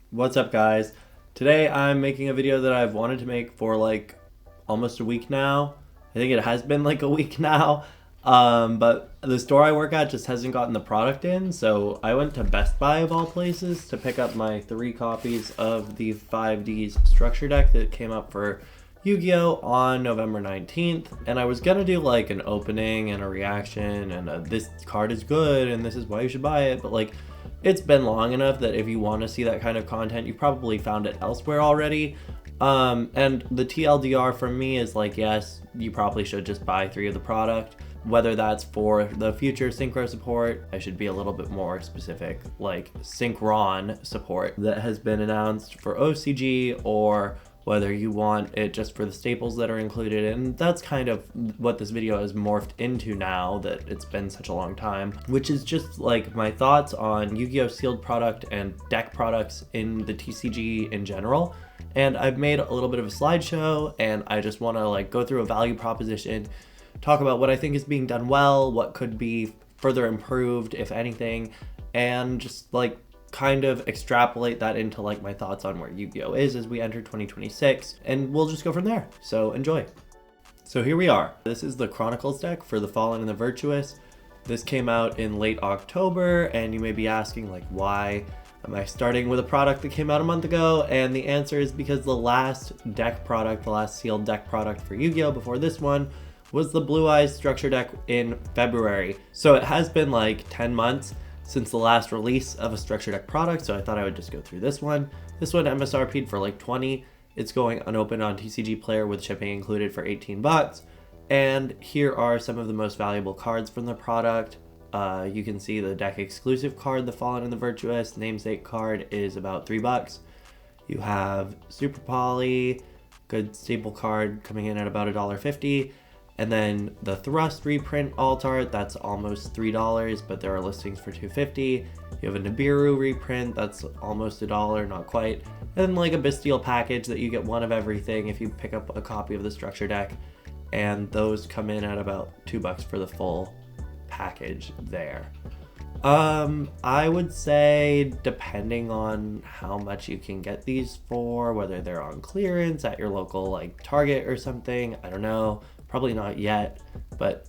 What's up, guys? Today I'm making a video that I've wanted to make for like almost a week now. I think it has been like a week now. But the store I work at just hasn't gotten the product in, so I went to Best Buy of all places to pick up my 3 copies of the 5D's structure deck that came up for Yu-Gi-Oh! On November 19th. And I was gonna do like an opening and a reaction and this card is good and this is why you should buy it, but like it's been long enough that if you want to see that kind of content, you probably found it elsewhere already. And the TLDR from me is like, yes, you probably should just buy 3 of the product. Whether that's for the future Synchro support, I should be a little bit more specific, like Synchron support that has been announced for OCG, or whether you want it just for the staples that are included. And that's kind of what this video has morphed into now that it's been such a long time, which is just like my thoughts on Yu-Gi-Oh! Sealed product and deck products in the TCG in general. And I've made a little bit of a slideshow, and I just want to like go through a value proposition, talk about what I think is being done well, what could be further improved, if anything, and just like kind of extrapolate that into like my thoughts on where Yu-Gi-Oh! Is as we enter 2026, and we'll just go from there. So enjoy. So here we are. This is the Chronicles deck for the Fallen and the Virtuous. This came out in late October, and you may be asking like, why am I starting with a product that came out a month ago? And the answer is because the last deck product, the last sealed deck product for Yu-Gi-Oh! Before this one, was the Blue Eyes structure deck in February. So it has been like 10 months since the last release of a structure deck product, so I thought I would just go through this one. This one MSRP'd for like 20. It's going unopened on TCG Player with shipping included for 18 bucks. And here are some of the most valuable cards from the product. You can see the deck exclusive card, the Fallen and the Virtuous namesake card, is about 3 bucks. You have Super Poly, good staple card, coming in at about $1.50. And then the Thrust reprint alt art, that's almost $3, but there are listings for $2.50. You have a Nibiru reprint, that's almost $1, not quite. And then like a Bastille package that you get one of everything if you pick up a copy of the structure deck. And those come in at about $2 for the full package there. I would say, depending on how much you can get these for, whether they're on clearance at your local like Target or something, I don't know. Probably not yet, but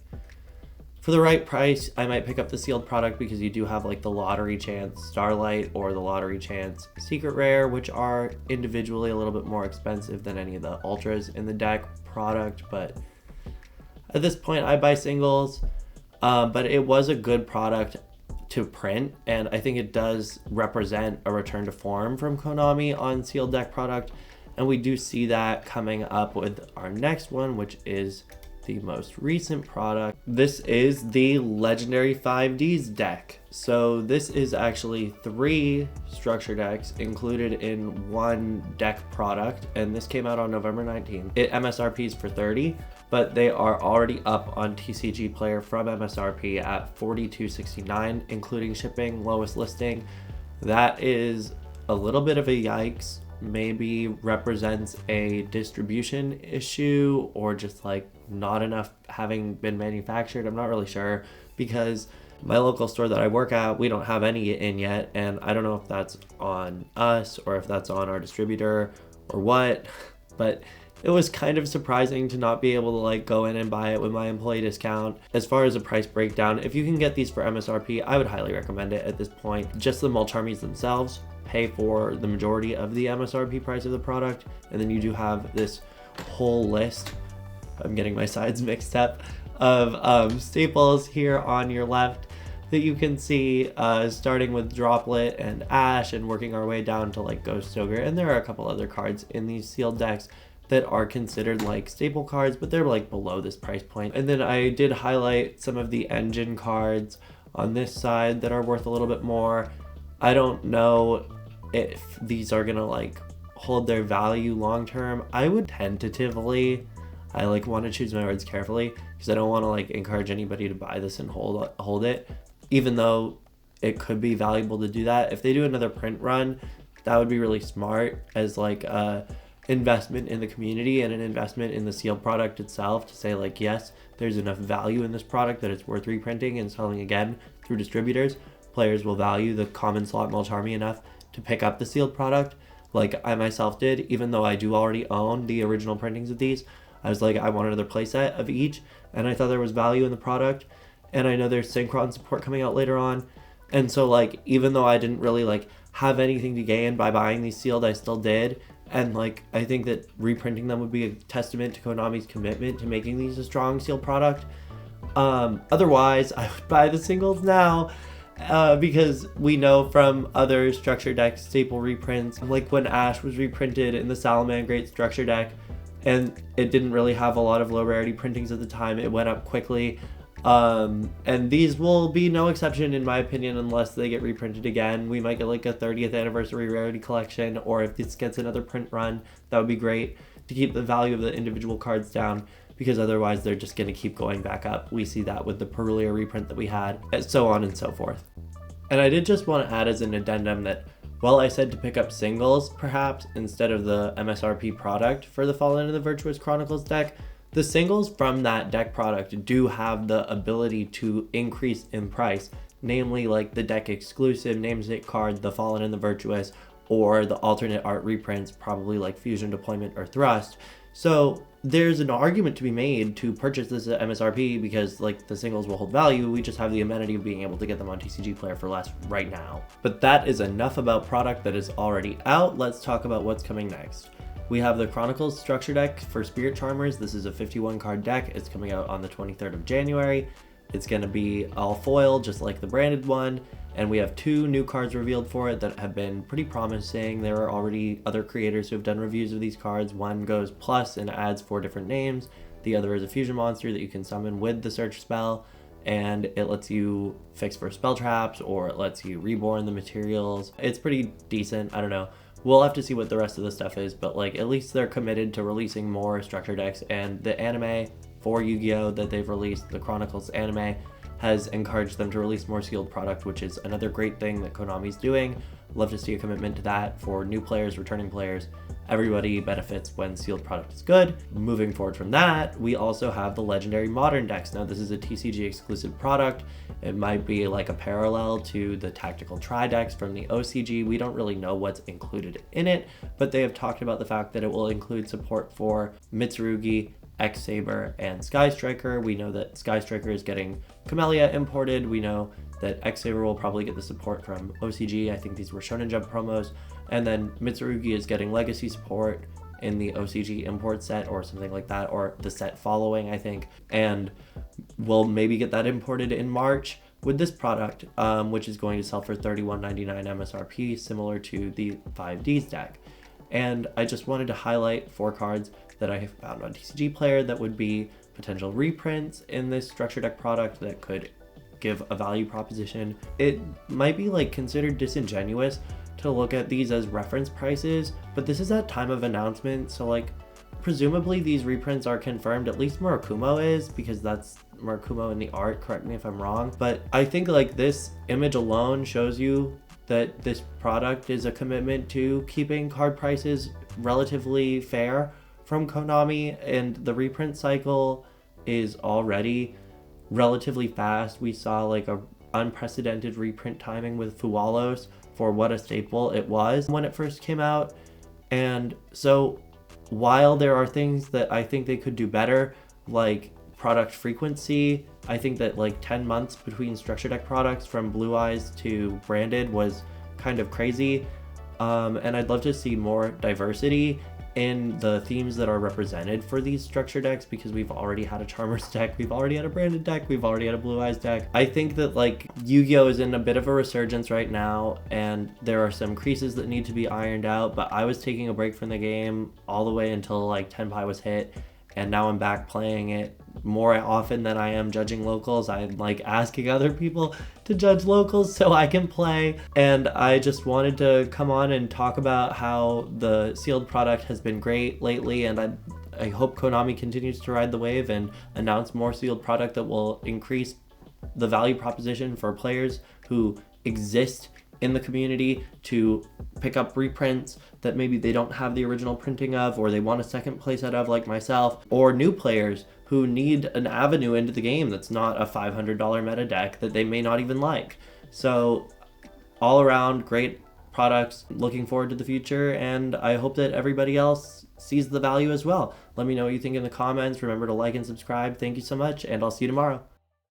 for the right price, I might pick up the sealed product because you do have like the Lottery Chance Starlight or the Lottery Chance Secret Rare, which are individually a little bit more expensive than any of the ultras in the deck product. But at this point, I buy singles, but it was a good product to print, and I think it does represent a return to form from Konami on sealed deck product. And we do see that coming up with our next one, which is the most recent product. This is the Legendary 5Ds deck. So this is actually 3 structure decks included in one deck product, and this came out on November 19th. It MSRPs for 30, but they are already up on TCG Player from MSRP at $42.69, including shipping, lowest listing. That is a little bit of a yikes. Maybe represents a distribution issue or just like not enough having been manufactured. I'm not really sure, because my local store that I work at, we don't have any in yet, and I don't know if that's on us or if that's on our distributor or what, but it was kind of surprising to not be able to like go in and buy it with my employee discount. As far as a price breakdown, if you can get these for MSRP, I would highly recommend it at this point. Just the Mulcharmies themselves pay for the majority of the MSRP price of the product, and then you do have this whole list, I'm getting my sides mixed up, of staples here on your left that you can see, starting with Droplet and Ash and working our way down to like Ghost Ogre. And there are a couple other cards in these sealed decks that are considered like staple cards, but they're like below this price point. And then I did highlight some of the engine cards on this side that are worth a little bit more. I don't know if these are gonna like hold their value long term. I would tentatively, I like want to choose my words carefully because I don't want to like encourage anybody to buy this and hold it, even though it could be valuable to do that. If they do another print run, that would be really smart as like a investment in the community and an investment in the sealed product itself, to say like, yes, there's enough value in this product that it's worth reprinting and selling again through distributors. Players will value the common slot Mulcharmy enough to pick up the sealed product like I myself did, even though I do already own the original printings of these. I was like, I want another playset of each, and I thought there was value in the product. And I know there's Synchron support coming out later on. And so, like, even though I didn't really, like, have anything to gain by buying these sealed, I still did. And, like, I think that reprinting them would be a testament to Konami's commitment to making these a strong sealed product. Otherwise, I would buy the singles now. Because we know from other structure deck staple reprints, like when Ash was reprinted in the Salamangreat structure deck, and it didn't really have a lot of low rarity printings at the time, it went up quickly. And these will be no exception in my opinion unless they get reprinted again. We might get like a 30th anniversary rarity collection, or if this gets another print run, that would be great to keep the value of the individual cards down, because otherwise they're just going to keep going back up. We see that with the Perulia reprint that we had, and so on and so forth. And I did just want to add as an addendum that while I said to pick up singles, perhaps, instead of the MSRP product for the Fallen and the Virtuous Chronicles deck, the singles from that deck product do have the ability to increase in price, namely like the deck exclusive namesake card, the Fallen and the Virtuous, or the alternate art reprints, probably like Fusion Deployment or Thrust. So there's an argument to be made to purchase this at MSRP because like the singles will hold value. We just have the amenity of being able to get them on TCG Player for less right now. But that is enough about product that is already out. Let's talk about what's coming next. We have the Chronicles structure deck for Spirit Charmers. This is a 51 card deck. It's coming out on the 23rd of January. It's going to be all foil, just like the branded one. And we have 2 new cards revealed for it that have been pretty promising. There are already other creators who have done reviews of these cards. One goes plus and adds 4 different names. The other is a fusion monster that you can summon with the search spell. And it lets you fix for spell traps, or it lets you reborn the materials. It's pretty decent. I don't know. We'll have to see what the rest of the stuff is, but like at least they're committed to releasing more structure decks. And the anime for Yu-Gi-Oh that they've released, the Chronicles anime, has encouraged them to release more sealed product, which is another great thing that Konami's doing. Love to see a commitment to that for new players, returning players. Everybody benefits when sealed product is good. Moving forward from that, we also have the legendary modern decks. Now this is a TCG exclusive product. It might be like a parallel to the tactical tri decks from the OCG. We don't really know what's included in it, but they have talked about the fact that it will include support for Mitsurugi, X-Saber, and Sky Striker. We know that Sky Striker is getting Camellia imported. We know that X-Saber will probably get the support from OCG. I think these were Shonen Jump promos. And then Mitsurugi is getting Legacy support in the OCG import set or something like that, or the set following, I think. And we'll maybe get that imported in March with this product, which is going to sell for $31.99 MSRP, similar to the 5Ds deck. And I just wanted to highlight 4 cards that I have found on TCG Player that would be potential reprints in this structure deck product that could give a value proposition. It might be like considered disingenuous to look at these as reference prices, but this is at time of announcement, so like presumably these reprints are confirmed. At least Murakumo is, because that's Murakumo in the art, correct me if I'm wrong. But I think like this image alone shows you that this product is a commitment to keeping card prices relatively fair from Konami, and the reprint cycle is already relatively fast. We saw like a unprecedented reprint timing with Fualos for what a staple it was when it first came out. And so while there are things that I think they could do better, like product frequency, I think that like 10 months between structure deck products from Blue Eyes to branded was kind of crazy. And I'd love to see more diversity in the themes that are represented for these structure decks, because we've already had a Charmers deck, we've already had a branded deck, we've already had a Blue Eyes deck. I think that like Yu-Gi-Oh is in a bit of a resurgence right now, and there are some creases that need to be ironed out, but I was taking a break from the game all the way until like Tenpai was hit, and now I'm back playing it more often than I am judging locals. I'm like asking other people to judge locals so I can play. And I just wanted to come on and talk about how the sealed product has been great lately, and I hope Konami continues to ride the wave and announce more sealed product that will increase the value proposition for players who exist in the community to pick up reprints that maybe they don't have the original printing of, or they want a second playset of, like myself, or new players who need an avenue into the game that's not a $500 meta deck that they may not even like. So all around, great products. Looking forward to the future, and I hope that everybody else sees the value as well. Let me know what you think in the comments. Remember to like and subscribe. Thank you so much, and I'll see you tomorrow.